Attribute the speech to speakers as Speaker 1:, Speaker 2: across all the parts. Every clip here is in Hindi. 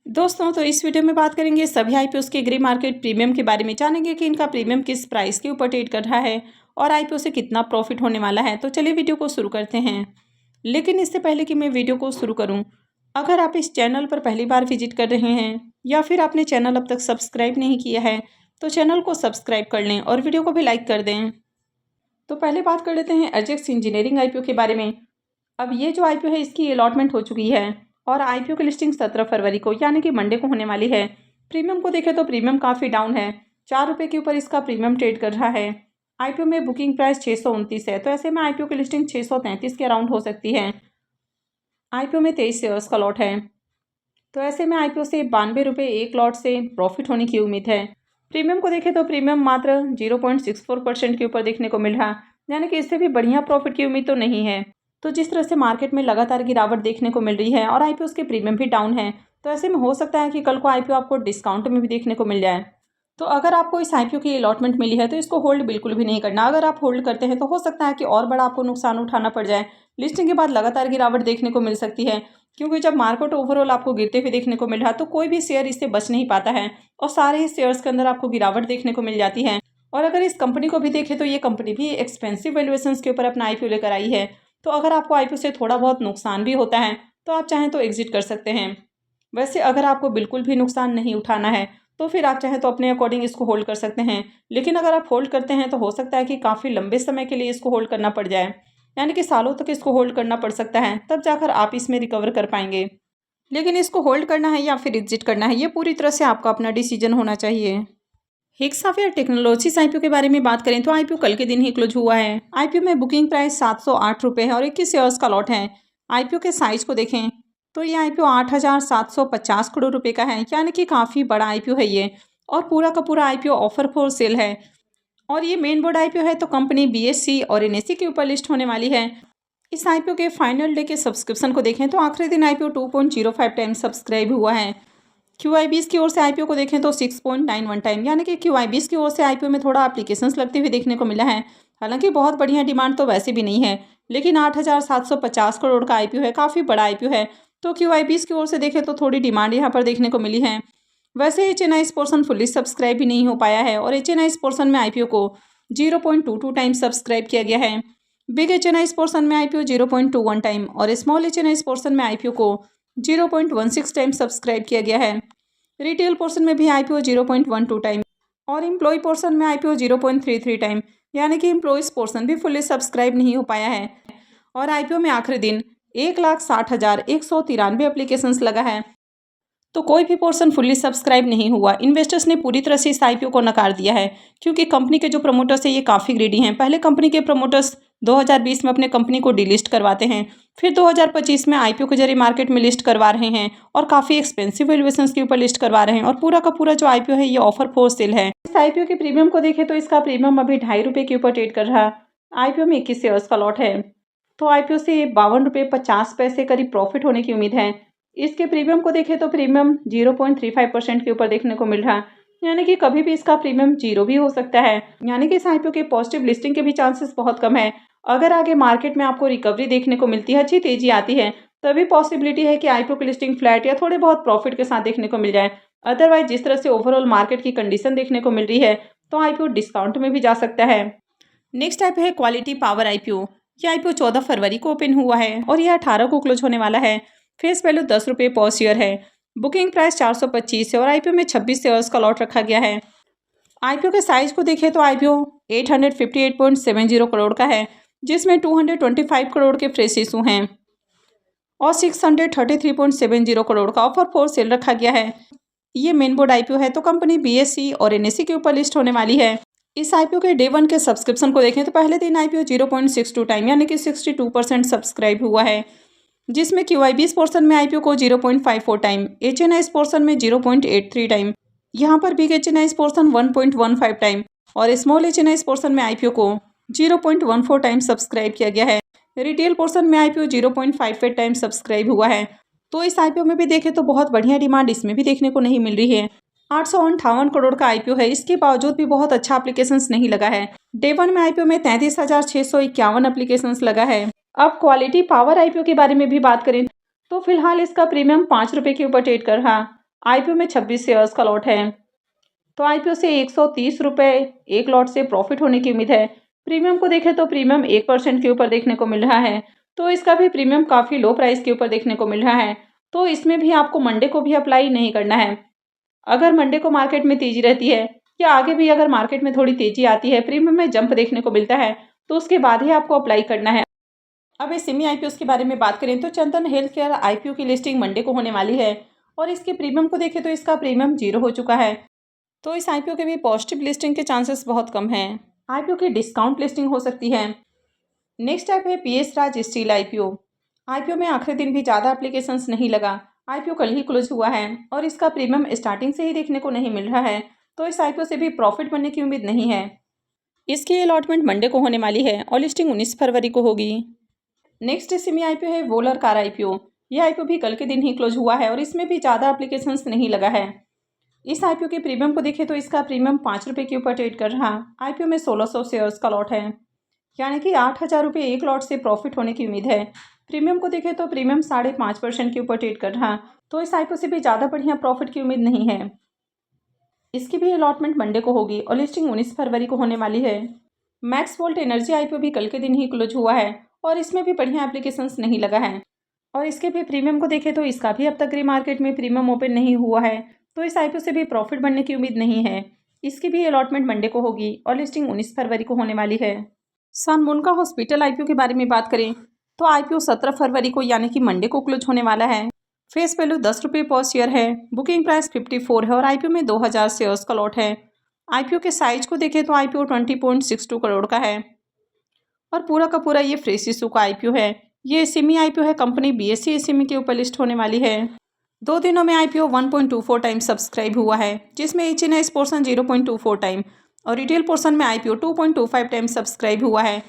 Speaker 1: दोस्तों तो इस वीडियो में बात करेंगे सभी आईपीओ के ग्रे मार्केट प्रीमियम के बारे में। जानेंगे कि इनका प्रीमियम किस प्राइस के ऊपर ट्रेड कर रहा है और आईपीओ से कितना प्रॉफिट होने वाला है। तो चलिए वीडियो को शुरू करते हैं। लेकिन इससे पहले कि मैं वीडियो को शुरू करूं, अगर आप इस चैनल पर पहली बार विजिट कर रहे हैं या फिर आपने चैनल अब तक सब्सक्राइब नहीं किया है तो चैनल को सब्सक्राइब कर लें और वीडियो को भी लाइक कर दें। तो पहले बात कर लेते हैं एजेक्स इंजीनियरिंग आईपीओ के बारे में। अब ये जो आईपीओ है इसकी अलॉटमेंट हो चुकी है और आईपीओ की लिस्टिंग 17 फरवरी को यानी कि मंडे को होने वाली है। प्रीमियम को देखें तो प्रीमियम काफ़ी डाउन है, 4 रुपये के ऊपर इसका प्रीमियम ट्रेड कर रहा है। आईपीओ में बुकिंग प्राइस 629 है, तो ऐसे में आईपीओ की लिस्टिंग 633 के अराउंड हो सकती है। आईपीओ में 23 शेयर्स का लॉट है, तो ऐसे में आईपीओ से 92 रुपये एक लॉट से प्रॉफिट होने की उम्मीद है। प्रीमियम को देखें तो प्रीमियम मात्र 0.64% के ऊपर देखने को मिल रहा, यानी कि इससे भी बढ़िया प्रॉफिट की उम्मीद तो नहीं है। तो जिस तरह से मार्केट में लगातार गिरावट देखने को मिल रही है और आईपीओ के प्रीमियम भी डाउन है, तो ऐसे में हो सकता है कि कल को आईपीओ आपको डिस्काउंट में भी देखने को मिल जाए। तो अगर आपको इस आईपीओ की अलॉटमेंट मिली है तो इसको होल्ड बिल्कुल भी नहीं करना। अगर आप होल्ड करते हैं तो हो सकता है कि और बड़ा आपको नुकसान उठाना पड़ जाए। लिस्टिंग के बाद लगातार गिरावट देखने को मिल सकती है, क्योंकि जब मार्केट ओवरऑल आपको गिरते हुए देखने को मिल रहा तो कोई भी शेयर इससे बच नहीं पाता है और सारे ही शेयर्स के अंदर आपको गिरावट देखने को मिल जाती है। और अगर इस कंपनी को भी देखें तो ये कंपनी भी एक्सपेंसिव वैल्यूएशंस के ऊपर अपना आईपीओ लेकर आई है। तो अगर आपको आईपीओ से थोड़ा बहुत नुकसान भी होता है तो आप चाहें तो एग्जिट कर सकते हैं। वैसे अगर आपको बिल्कुल भी नुकसान नहीं उठाना है तो फिर आप चाहें तो अपने अकॉर्डिंग इसको होल्ड कर सकते हैं। लेकिन अगर आप होल्ड करते हैं तो हो सकता है कि काफ़ी लंबे समय के लिए इसको होल्ड करना पड़ जाए, यानी कि सालों तक इसको होल्ड करना पड़ सकता है, तब जाकर आप इसमें रिकवर कर पाएंगे। लेकिन इसको होल्ड करना है या फिर एग्जिट करना है, ये पूरी तरह से आपका अपना डिसीजन होना चाहिए। हेक्साफेयर टेक्नोलॉजीज आईपीओ के बारे में बात करें तो आईपीओ कल के दिन ही क्लोज हुआ है। आईपीओ में बुकिंग प्राइस 708 रुपये है और 21 शेयर्स का लॉट है। आईपीओ के साइज को देखें तो ये आईपीओ 8,750 करोड़ रुपए का है, यानी कि काफ़ी बड़ा आईपीओ है ये। और पूरा का पूरा आईपीओ ऑफर फॉर सेल है और ये मेन बोर्ड आईपीओ है, तो कंपनी बीएससी और एनएससी के ऊपर लिस्ट होने वाली है। इस आईपीओ के फाइनल डे के सब्सक्रिप्शन को देखें तो आखिरी दिन आईपीओ 2.05 टाइम सब्सक्राइब हुआ है। क्यूआईबीएस की ओर से आईपीओ को देखें तो 6.91 टाइम, यानी कि क्यूआईबीएस की ओर से आईपीओ में थोड़ा एप्लीकेशंस लगते हुए देखने को मिला है। हालांकि बहुत बढ़िया डिमांड तो वैसे भी नहीं है, लेकिन 8,750 करोड़ का आईपीओ है, काफ़ी बड़ा आईपीओ है, तो क्यूआईबीएस की ओर से देखें तो थोड़ी डिमांड यहाँ पर देखने को मिली है। वैसे एचएनआईएस पोर्शन फुल्ली सब्सक्राइब भी नहीं हो पाया है और एचएनआईएस पोर्शन में आईपीओ को 0.22 टाइम सब्सक्राइब किया गया है। बिग एचएनआईएस पोर्शन में आईपीओ 0.21 टाइम और स्मॉल एचएनआईएस पोर्शन में आईपीओ को 0.16 टाइम सब्सक्राइब किया गया है। रिटेल पोर्शन में भी आईपीओ 0.12 टाइम और एम्प्लॉय पोर्शन में आईपीओ 0.33 टाइम, यानी कि एम्प्लॉयज़ पोर्शन भी फुल्ली सब्सक्राइब नहीं हो पाया है। और आईपीओ में आखिरी दिन 1,60,193 एप्लीकेशंस लगा है, तो कोई भी पोर्शन फुल्ली सब्सक्राइब नहीं हुआ। इन्वेस्टर्स ने पूरी तरह से इस आईपीओ को नकार दिया है, क्योंकि कंपनी के जो प्रमोटर्स है ये काफ़ी ग्रीडी हैं। पहले कंपनी के प्रमोटर्स 2020 में अपने कंपनी को डिलिस्ट करवाते हैं, फिर 2025 में आईपीओ के जरिए मार्केट में लिस्ट करवा रहे हैं और काफ़ी एक्सपेंसिव वैल्यूएशंस के ऊपर लिस्ट करवा रहे हैं। और पूरा का पूरा जो आईपीओ है ये ऑफर फॉर सेल है। इस आईपीओ के प्रीमियम को देखें तो इसका प्रीमियम अभी 2.5 रुपये के ऊपर ट्रेड कर रहा। आईपीओ में 21 शेयर्स का लॉट है, तो आईपीओ से 52.50 रुपये करीब प्रॉफिट होने की उम्मीद है। इसके प्रीमियम को देखें तो प्रीमियम 0.35% के ऊपर देखने को मिल रहा, यानी कि कभी भी इसका प्रीमियम 0 भी हो सकता है, यानी कि इस आईपीओ के पॉजिटिव लिस्टिंग के भी चांसेस बहुत कम है। अगर आगे मार्केट में आपको रिकवरी देखने को मिलती है, अच्छी तेजी आती है, तभी पॉसिबिलिटी है कि आईपीओ की लिस्टिंग फ्लैट या थोड़े बहुत प्रॉफिट के साथ देखने को मिल जाए। अदरवाइज जिस तरह से ओवरऑल मार्केट की कंडीशन देखने को मिल रही है तो आईपीओ डिस्काउंट में भी जा सकता है। नेक्स्ट आईपीओ है क्वालिटी पावर आईपीओ। ये आईपीओ 14 फरवरी को ओपन हुआ है और यह 18 को क्लोज होने वाला है। फेस वैल्यू 10 रुपये पर शेयर है। बुकिंग प्राइस 425 है और आईपीओ में 26 शेयर्स का लॉट रखा गया है। आईपीओ के साइज को देखें तो आईपीओ 858.70 करोड़ का है, जिसमें 225 करोड़ के फ्रेश इशू हैं और 633.70 करोड़ का ऑफर फॉर सेल रखा गया है। ये मेन बोर्ड आईपीओ है, तो कंपनी बीएससी और एनएससी के ऊपर लिस्ट होने वाली है। इस आईपीओ के डे 1 के सब्सक्रिप्शन को देखें तो पहले दिन आईपीओ 0.62 टाइम, यानी कि 62% सब्सक्राइब हुआ है, जिसमें क्यूआईबीएस पोर्शन में आईपीओ को 0.54 टाइम, एचएनआईएस पोर्शन में 0.83 टाइम, यहाँ पर बिग एचएनआईएस पोर्शन 1.15 टाइम और स्मॉल एचएनआईएस पोर्शन में आईपीओ को 0.14 टाइम सब्सक्राइब किया गया है। रिटेल पोर्शन में आईपीओ 0.58 टाइम सब्सक्राइब हुआ है। तो इस आईपीओ में भी देखें तो बहुत बढ़िया डिमांड इसमें भी देखने को नहीं मिल रही है। 858 करोड़ का आईपीओ है, इसके बावजूद भी बहुत अच्छा एप्लीकेशंस नहीं लगा है। डे 1 में आईपीओ में 33,651 एप्लीकेशंस लगा है। अब क्वालिटी पावर आईपीओ के बारे में भी बात करें तो फिलहाल इसका प्रीमियम 5 रुपये के ऊपर ट्रेड कर रहा। आईपीओ में 26 शेयर्स का लॉट है। तो आईपीओ से 130 रुपये एक लॉट से प्रॉफिट होने की उम्मीद है। प्रीमियम को देखें तो प्रीमियम 1% के ऊपर देखने को मिल रहा है। तो इसका भी प्रीमियम काफ़ी लो प्राइस के ऊपर देखने को मिल रहा है। तो इसमें भी आपको मंडे को भी अप्लाई नहीं करना है। अगर मंडे को मार्केट में तेज़ी रहती है या आगे भी अगर मार्केट में थोड़ी तेज़ी आती है, प्रीमियम में जंप देखने को मिलता है, तो उसके बाद ही आपको अप्लाई करना है। अब इस सेमी आईपीओ के बारे में बात करें तो चंदन हेल्थ केयर आईपीओ की लिस्टिंग मंडे को होने वाली है और इसके प्रीमियम को देखें तो इसका प्रीमियम 0 हो चुका है। तो इस आईपीओ के भी पॉजिटिव लिस्टिंग के चांसेस बहुत कम हैं। आईपीओ की डिस्काउंट लिस्टिंग हो सकती है। नेक्स्ट ऐप है पीएस राज स्टील आईपीओ। आईपीओ में आखिरी दिन भी ज़्यादा एप्लीकेशंस नहीं लगा। आईपीओ कल ही क्लोज हुआ है और इसका प्रीमियम स्टार्टिंग से ही देखने को नहीं मिल रहा है। तो इस आईपीओ से भी प्रॉफिट बनने की उम्मीद नहीं है। इसकी अलॉटमेंट मंडे को होने वाली है और लिस्टिंग 19 फरवरी को होगी। नेक्स्ट सेमी आईपीओ है वोलर कार आईपीओ। यह आईपीओ भी कल के दिन ही क्लोज हुआ है और इसमें भी ज़्यादा एप्लीकेशंस नहीं लगा है। इस आईपीओ के प्रीमियम को देखें तो इसका प्रीमियम 5 रुपये के ऊपर ट्रेड कर रहा। आईपीओ में 1600 शेयर्स का लॉट है, यानी कि 8,000 रुपये एक लॉट से प्रॉफिट होने की उम्मीद है। प्रीमियम को देखें तो प्रीमियम 5.5% के ऊपर ट्रेड कर रहा। तो इस आईपीओ से भी ज़्यादा बढ़िया प्रॉफिट की उम्मीद नहीं है। इसकी भी अलॉटमेंट मंडे को होगी और लिस्टिंग 19 फरवरी को होने वाली है। मैक्स वोल्ट एनर्जी आईपीओ भी कल के दिन ही क्लोज हुआ है और इसमें भी बढ़िया एप्लीकेशंस नहीं लगा है। और इसके भी प्रीमियम को देखें तो इसका भी अब तक ग्रे मार्केट में प्रीमियम ओपन नहीं हुआ है। तो इस आईपीओ से भी प्रॉफिट बनने की उम्मीद नहीं है। इसकी भी अलॉटमेंट मंडे को होगी और लिस्टिंग 19 फरवरी को होने वाली है। सन मुनगा हॉस्पिटल आईपीओ के बारे में बात करें तो आईपीओ 17 फरवरी को यानी कि मंडे को क्लोज होने वाला है। फेस वैल्यू 10 रुपये पर शेयर है। बुकिंग प्राइस 54 है और आईपीओ में 2000 शेयर्स का लॉट है। आईपीओ के साइज को देखें तो आईपीओ 20.62 करोड़ का है और पूरा का पूरा ये फ्रेश इशू का आईपीओ है। ये एसएमई आईपीओ है। कंपनी बीएसई एसएमई के ऊपर लिस्ट होने वाली है। 2 दिनों में आईपीओ 1.24 टाइम सब्सक्राइब हुआ है, जिसमें एचएनआईएस पोर्शन 0.24 टाइम और रिटेल पोर्शन में आईपीओ 2.25 टाइम सब्सक्राइब हुआ है।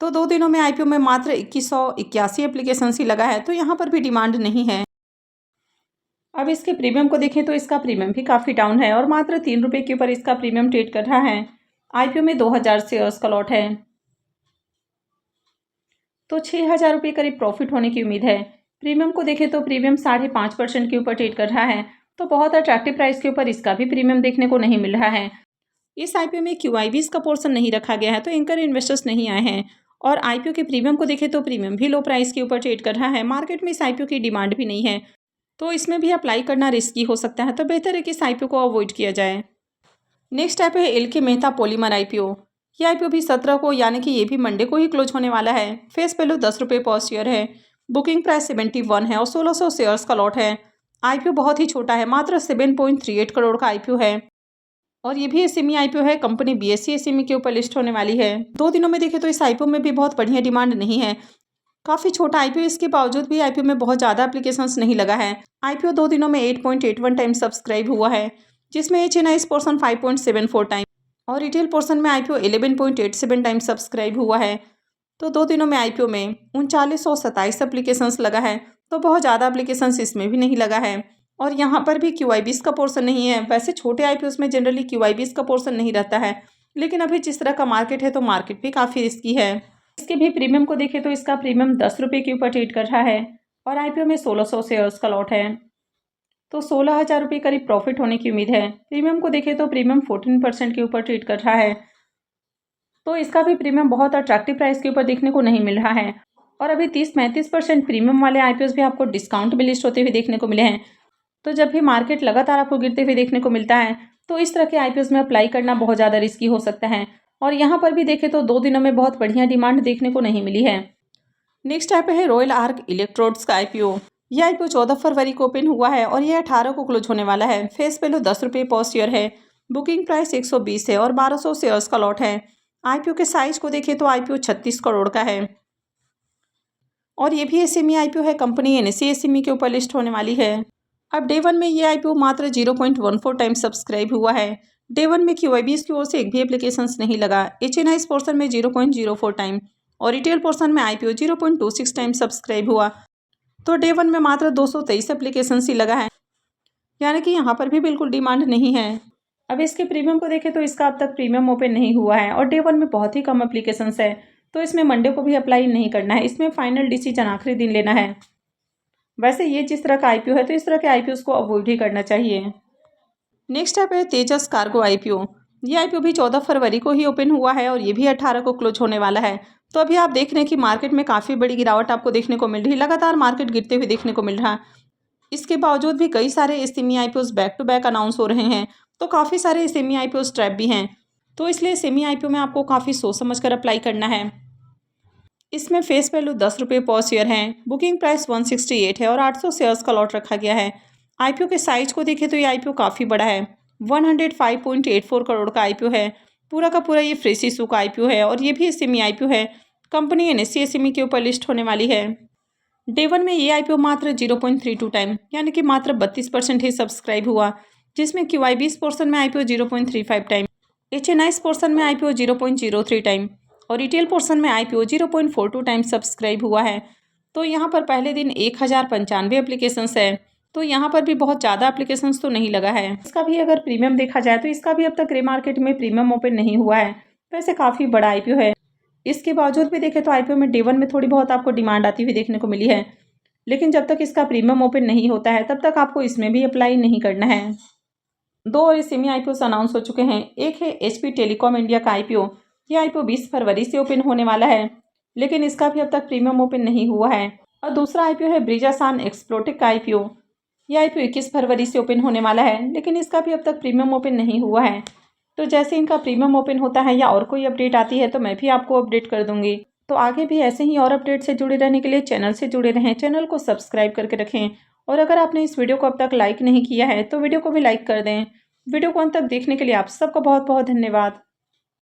Speaker 1: तो 2 दिनों में आईपीओ में मात्र 2181 एप्लीकेशन ही लगा है, तो यहाँ पर भी डिमांड नहीं है। अब इसके प्रीमियम को देखें तो इसका प्रीमियम भी काफ़ी डाउन है और मात्र 3 रुपये के ऊपर इसका प्रीमियम ट्रेड कर रहा है। आईपीओ में 2000 शेयर्स का लॉट है, तो 6,000 रुपये करीब प्रॉफिट होने की उम्मीद है। प्रीमियम को देखें तो प्रीमियम 5.5% के ऊपर ट्रेड कर रहा है, तो बहुत अट्रैक्टिव प्राइस के ऊपर इसका भी प्रीमियम देखने को नहीं मिल रहा है। इस आईपीओ में क्यूआईबीज का पोर्शन नहीं रखा गया है, तो एंकर इन्वेस्टर्स नहीं आए हैं। और आईपीओ के प्रीमियम को देखें तो प्रीमियम भी लो प्राइस के ऊपर ट्रेड कर रहा है। मार्केट में इस आईपीओ की डिमांड भी नहीं है, तो इसमें भी अप्लाई करना रिस्की हो सकता है। तो बेहतर है कि इस आईपीओ को अवॉइड किया जाए। नेक्स्ट ऐप है एलके मेहता पॉलीमर आईपीओ। ये आईपीओ भी 17 को यानी कि ये भी मंडे को ही क्लोज होने वाला है। फेस वैल्यू 10 रुपये पर शेयर है। बुकिंग प्राइस 71 है और 1600 शेयर्स का लॉट है। आईपीओ बहुत ही छोटा है, मात्र 7.38 करोड़ का आईपीओ है और ये भी एसएमई आईपीओ है। कंपनी बीएसई एसएमई के ऊपर लिस्ट होने वाली है। 2 दिनों में देखें तो इस आईपीओ में भी बहुत बढ़िया डिमांड नहीं है। काफ़ी छोटा आईपीओ, इसके बावजूद भी आईपीओ में बहुत ज़्यादा एप्लीकेशंस नहीं लगा है। आईपीओ 2 दिनों में 8.81 टाइम सब्सक्राइब हुआ है, जिसमें एचएनआईएस पोर्शन 5.74 टाइम और रिटेल पोर्शन में आईपीओ 11.87 टाइम सब्सक्राइब हुआ है। तो 2 दिनों में आईपीओ में 3927 एप्लीकेशंस लगा है, तो बहुत ज़्यादा एप्लीकेशंस इसमें भी नहीं लगा है। और यहाँ पर भी क्यूआईबीज का पोर्शन नहीं है। वैसे छोटे आईपीओस में जनरली क्यूआईबीज का पोर्शन नहीं रहता है, लेकिन अभी जिस तरह का मार्केट है तो मार्केट भी काफ़ी रिस्की है। इसके भी प्रीमियम को देखें तो इसका प्रीमियम 10 रुपये के ऊपर ट्रेड कर रहा है और आईपीओ में 1600 शेयर्स का लॉट है, तो 16,000 रुपये करीब प्रॉफिट होने की उम्मीद है। प्रीमियम को देखें तो प्रीमियम 14% के ऊपर ट्रेड कर रहा है, तो इसका भी प्रीमियम बहुत अट्रैक्टिव प्राइस के ऊपर देखने को नहीं मिल रहा है। और अभी 30-35% प्रीमियम वाले आईपीओस भी आपको डिस्काउंट में लिस्ट होते हुए देखने को मिले हैं। तो जब भी मार्केट लगातार आपको गिरते हुए देखने को मिलता है, तो इस तरह के आईपीओस में अप्लाई करना बहुत ज़्यादा रिस्की हो सकता है। और यहाँ पर भी देखें तो 2 दिनों में बहुत बढ़िया डिमांड देखने को नहीं मिली है। नेक्स्ट ऐप है रॉयल आर्क इलेक्ट्रोड्स का आईपीओ। यह आईपीओ 14 फरवरी को ओपन हुआ है और यह 18 को क्लोज होने वाला है। फेस वैल्यू 10 रुपये पर शेयर है। बुकिंग प्राइस 120 है और 1200 शेयर्स का लॉट है। आईपीओ के साइज को देखें तो आईपीओ 36 करोड़ का है और ये भी एसएमई आईपीओ है। कंपनी एनएसई एसएमई के ऊपर लिस्ट होने वाली है। अब डे 1 में ये आईपीओ मात्र 0.14 टाइम सब्सक्राइब हुआ है। डे 1 में क्यूआईबीज की ओर से एक भी एप्लीकेशंस नहीं लगा। एचएनआईएस पोर्शन में 0.04 टाइम और रिटेल पोर्शन में आईपीओ 0.26 टाइम सब्सक्राइब हुआ, तो डे 1 में मात्र 223 एप्लीकेशंस ही लगा है, यानी कि यहाँ पर भी बिल्कुल डिमांड नहीं है। अब इसके प्रीमियम को देखें तो इसका अब तक प्रीमियम ओपन नहीं हुआ है और डे 1 में बहुत ही कम एप्लीकेशंस है, तो इसमें मंडे को भी अप्लाई नहीं करना है। इसमें फाइनल डिसीजन आखिरी दिन लेना है। वैसे ये जिस तरह का आईपीओ है तो इस तरह के आईपीओ को अवॉइड ही करना चाहिए। नेक्स्ट ऐप है तेजस कार्गो आईपीओ। ये आईपीओ भी 14 फरवरी को ही ओपन हुआ है और ये भी 18 को क्लोज होने वाला है। तो अभी आप देख रहे हैं कि मार्केट में काफ़ी बड़ी गिरावट आपको देखने को मिल रही है, लगातार मार्केट गिरते हुए देखने को मिल रहा है। इसके बावजूद भी कई सारे SME IPO back to back announce हो रहे हैं, तो काफ़ी सारे एसएमई आईपीओ ट्रैप भी हैं। तो इसलिए एसएमई आईपीओ में आपको काफ़ी सोच समझ कर अप्लाई करना है। इसमें फेस वैल्यू 10 रुपये पर शेयर है, बुकिंग प्राइस 168 है और 800 शेयर्स का लॉट रखा गया है। आईपीओ के साइज को देखें तो ये आईपीओ काफ़ी बड़ा है, 105.84 करोड़ का आईपीओ है। पूरा का पूरा ये फ्रेश इशू का आईपीओ है और ये भी एसएमई आईपीओ है। कंपनी एनएससी एसएमई के ऊपर लिस्ट होने वाली है। डे वन में ये आईपीओ मात्र 0.32 टाइम यानी कि मात्र 32% ही सब्सक्राइब हुआ, जिसमें QIBs पोर्सन में आईपीओ 0.35 टाइम, HNIs पोर्सन में आईपीओ 0.03 टाइम और रिटेल पोर्सन में आईपीओ 0.42 टाइम सब्सक्राइब हुआ है। तो यहाँ पर पहले दिन 1095 एप्लीकेशंस है, तो यहाँ पर भी बहुत ज़्यादा एप्लीकेशंस तो नहीं लगा है। इसका भी अगर प्रीमियम देखा जाए तो इसका भी अब तक ग्रे मार्केट में प्रीमियम ओपन नहीं हुआ है। वैसे काफ़ी बड़ा आईपीओ है, इसके बावजूद भी देखें तो आईपीओ में डे वन में थोड़ी बहुत आपको डिमांड आती हुई देखने को मिली है, लेकिन जब तक इसका प्रीमियम ओपन नहीं होता है तब तक आपको इसमें भी अप्लाई नहीं करना है। दो और एसएमई आईपीओ अनाउंस हो चुके हैं। एक है HP टेलीकॉम इंडिया का आईपीओ। यह आईपीओ 20 फरवरी से ओपन होने वाला है, लेकिन इसका भी अब तक प्रीमियम ओपन नहीं हुआ है। और दूसरा आईपीओ है ब्रिजासान एक्सप्लोटिक का आईपीओ। यह आईपीओ 21 फरवरी से ओपन होने वाला है, लेकिन इसका भी अब तक प्रीमियम ओपन नहीं हुआ है। तो जैसे इनका प्रीमियम ओपन होता है या और कोई अपडेट आती है तो मैं भी आपको अपडेट कर दूंगी। तो आगे भी ऐसे ही और अपडेट से जुड़े रहने के लिए चैनल से जुड़े रहें, चैनल को सब्सक्राइब करके रखें। और अगर आपने इस वीडियो को अब तक लाइक नहीं किया है तो वीडियो को भी लाइक कर दें। वीडियो को अंत तक देखने के लिए आप सबका बहुत बहुत धन्यवाद।